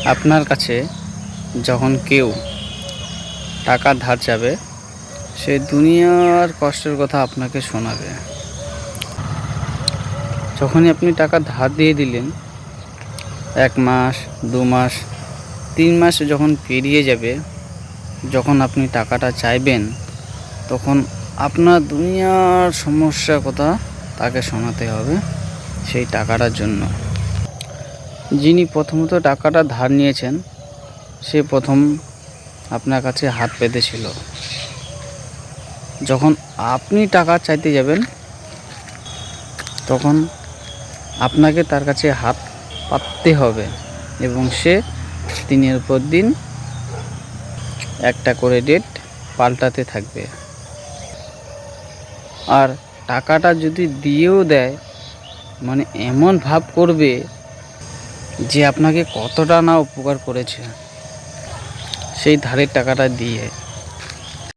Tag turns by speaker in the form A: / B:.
A: আপনার কাছে যখন কেউ টাকা ধার যাবে, সে দুনিয়ার কষ্টের কথা আপনাকে শোনাবে। যখনই আপনি টাকা ধার দিয়ে দিলেন, 1 মাস 2 মাস 3 মাস যখন পেরিয়ে যাবে, যখন আপনি টাকাটা চাইবেন, তখন আপনার দুনিয়ার সমস্যার কথা তাকে শোনাতে হবে সেই টাকাটার জন্য। যিনি প্রথমত টাকাটা ধার নিয়েছেন, সে প্রথম আপনার কাছে হাত পেতেছিল। যখন আপনি টাকা চাইতে যাবেন, তখন আপনাকে তার কাছে হাত পাততে হবে এবং সে দিনের পর দিন একটা করে ডেট পাল্টাতে থাকবে। আর টাকাটা যদি দিয়েও দেয়, মানে এমন ভাব করবে যে আপনাকে কতটা না উপকার করেছে সেই ধারের টাকাটা দিয়ে।